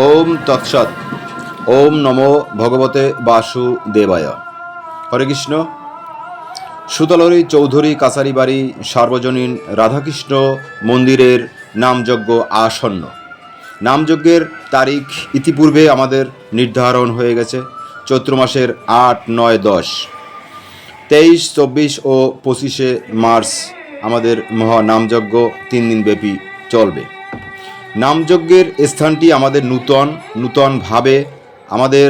ওম তৎসৎ। ওম নমো ভগবতে বাসুদেবায়। হরে কৃষ্ণ। সুতলহরী চৌধুরী কাছারি বাড়ি সার্বজনীন রাধাকৃষ্ণ মন্দিরের নামযজ্ঞ আসন্ন। নামযজ্ঞের তারিখ ইতিপূর্বে আমাদের নির্ধারণ হয়ে গেছে। চৈত্র মাসের 8, 9, 10, 23, 24 ও 25 মার্চ আমাদের মহা নামযজ্ঞ 3 দিন ব্যাপী চলবে। নামযজ্ঞের স্থানটি আমাদের নূতনভাবে আমাদের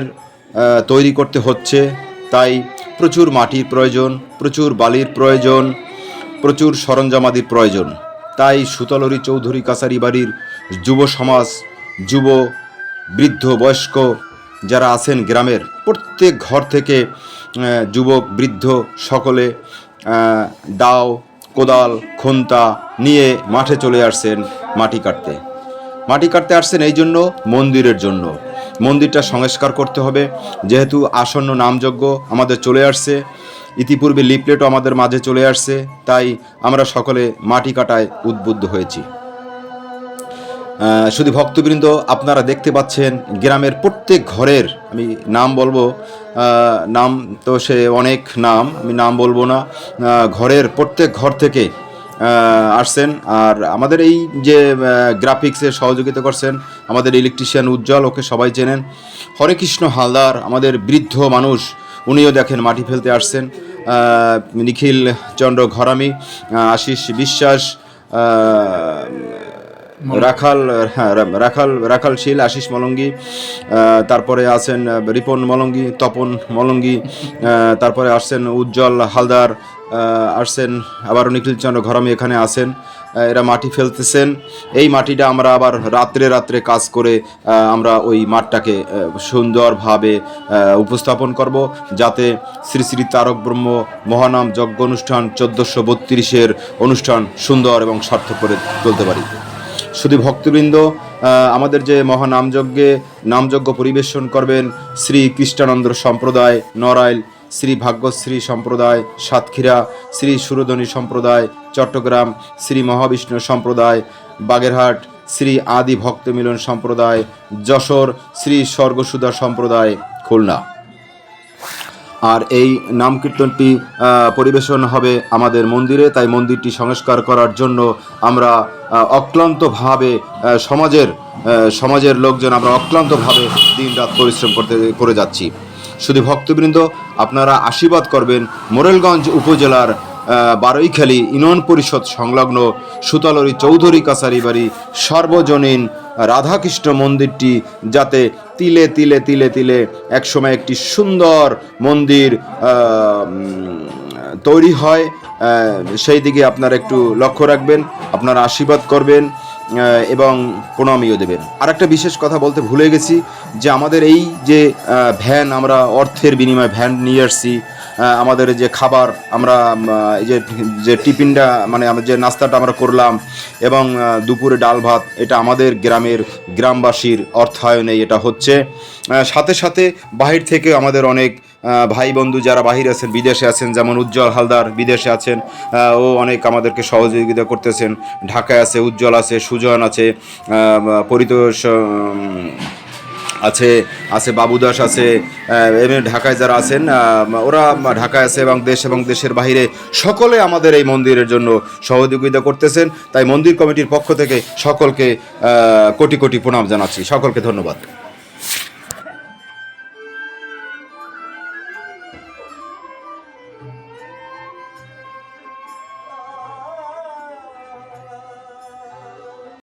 তৈরি করতে হচ্ছে। তাই প্রচুর মাটির প্রয়োজন, প্রচুর বালির প্রয়োজন, প্রচুর সরঞ্জামাদির প্রয়োজন। তাই সুতলহরী চৌধুরী কাছারি বাড়ির যুব সমাজ, যুব বৃদ্ধ বয়স্ক যারা আছেন গ্রামের প্রত্যেক ঘর থেকে যুবক বৃদ্ধ সকলে দাও, কোদাল, খন্তা নিয়ে মাঠে চলে আসছেন মাটি কাটতে আসছেন এই জন্য মন্দিরের জন্য। মন্দিরটা সংস্কার করতে হবে, যেহেতু আসন্ন নামযজ্ঞ আমাদের চলে আসছে। ইতিপূর্বে লিফলেটও আমাদের মাঝে চলে আসছে, তাই আমরা সকলে মাটি কাটায় উদ্বুদ্ধ হয়েছি। শুধু ভক্তবৃন্দ, আপনারা দেখতে পাচ্ছেন গ্রামের প্রত্যেক ঘরের, আমি নাম বলবো, নাম তো সে অনেক নাম, আমি নাম বলবো না, ঘরের প্রত্যেক ঘর থেকে আসছেন। আর আমাদের এই যে গ্রাফিক্সে সহযোগিতা করছেন আমাদের ইলেকট্রিশিয়ান উজ্জ্বল, ওকে সবাই চেনেন। হরে কৃষ্ণ হালদার আমাদের বৃদ্ধ মানুষ, উনিও দেখেন মাটি ফেলতে আসছেন। নিখিল চন্দ্র ঘরামি, আশিস বিশ্বাস, রাখাল শীল, আশিস মলঙ্গি, তারপরে আছেন রিপন মলঙ্গি, তপন মলঙ্গি, তারপরে আসছেন উজ্জ্বল হালদার, আসছেন আবার নিখিল চন্দ্র ঘরামি এখানে আছেন। এরা মাটি ফেলতেছেন। এই মাটিটা আমরা আবার রাত্রে কাজ করে আমরা ওই মাঠটাকে সুন্দরভাবে উপস্থাপন করব, যাতে শ্রী শ্রী তারক ব্রহ্ম মহানাম যজ্ঞ অনুষ্ঠান 1432 অনুষ্ঠান সুন্দর এবং সার্থক করে তুলতে পারি। শুধু ভক্তবৃন্দ, আমাদের যে নামযজ্ঞ পরিবেশন করবেন শ্রী কৃষ্ণানন্দ সম্প্রদায় নড়াইল, শ্রী ভাগ্যশ্রী সম্প্রদায় সাতক্ষীরা, শ্রী সুরধনী সম্প্রদায় চট্টগ্রাম, শ্রী মহাবিষ্ণু সম্প্রদায় বাগেরহাট, শ্রী আদি ভক্ত মিলন সম্প্রদায় যশোর, শ্রী স্বর্গসুধা সম্প্রদায় খুলনা। আর এই নাম কীর্তনটি পরিবেশন হবে আমাদের মন্দিরে। তাই মন্দিরটি সংস্কার করার জন্য আমরা অক্লান্তভাবে সমাজের লোকজন আমরা অক্লান্তভাবে দিনরাত পরিশ্রম করে যাচ্ছি। শুধু ভক্তবৃন্দ, আপনারা আশীর্বাদ করবেন মোরেলগঞ্জ উপজেলার বারৈখালী ইউনিয়ন পরিষদ সংলগ্ন সুতলহরী চৌধুরী কাছারি বাড়ি সার্বজনীন রাধাকৃষ্ণ মন্দিরটি যাতে তিলে তিলে তিলে তিলে একসময় একটি সুন্দর মন্দির তৈরি হয়, সেই দিকে আপনারা একটু লক্ষ্য রাখবেন, আপনারা আশীর্বাদ করবেন এবং প্রণামীও দেবেন। আর একটা বিশেষ কথা বলতে ভুলে গেছি, যে আমাদের এই যে ভ্যান, আমরা অর্থের বিনিময়ে ভ্যান নিয়ে আসছি। আমাদের যে খাবার, আমরা এই যে টিফিনটা, মানে আমরা যে নাস্তাটা আমরা করলাম এবং দুপুরে ডাল ভাত, এটা আমাদের গ্রামবাসীর অর্থায়নে এটা হচ্ছে। সাথে সাথে বাহির থেকে আমাদের অনেক ভাই বন্ধু যারা বাহিরে আছেন, বিদেশে আছেন, যেমন উজ্জ্বল হালদার বিদেশে আছেন, ও অনেক আমাদেরকে সহযোগিতা করতেছেন। ঢাকায় আছে উজ্জ্বল, আছে সুজন, আছে পরিতোষ আছে বাবুদাস আছে, এমনি ঢাকায় যারা আছেন ওরা ঢাকায় আছে এবং দেশের বাইরে সকলে আমাদের এই মন্দিরের জন্য সহযোগিতা করতেছেন। তাই মন্দির কমিটির পক্ষ থেকে সকলকে কোটি কোটি প্রণাম জানাচ্ছি। সকলকে ধন্যবাদ।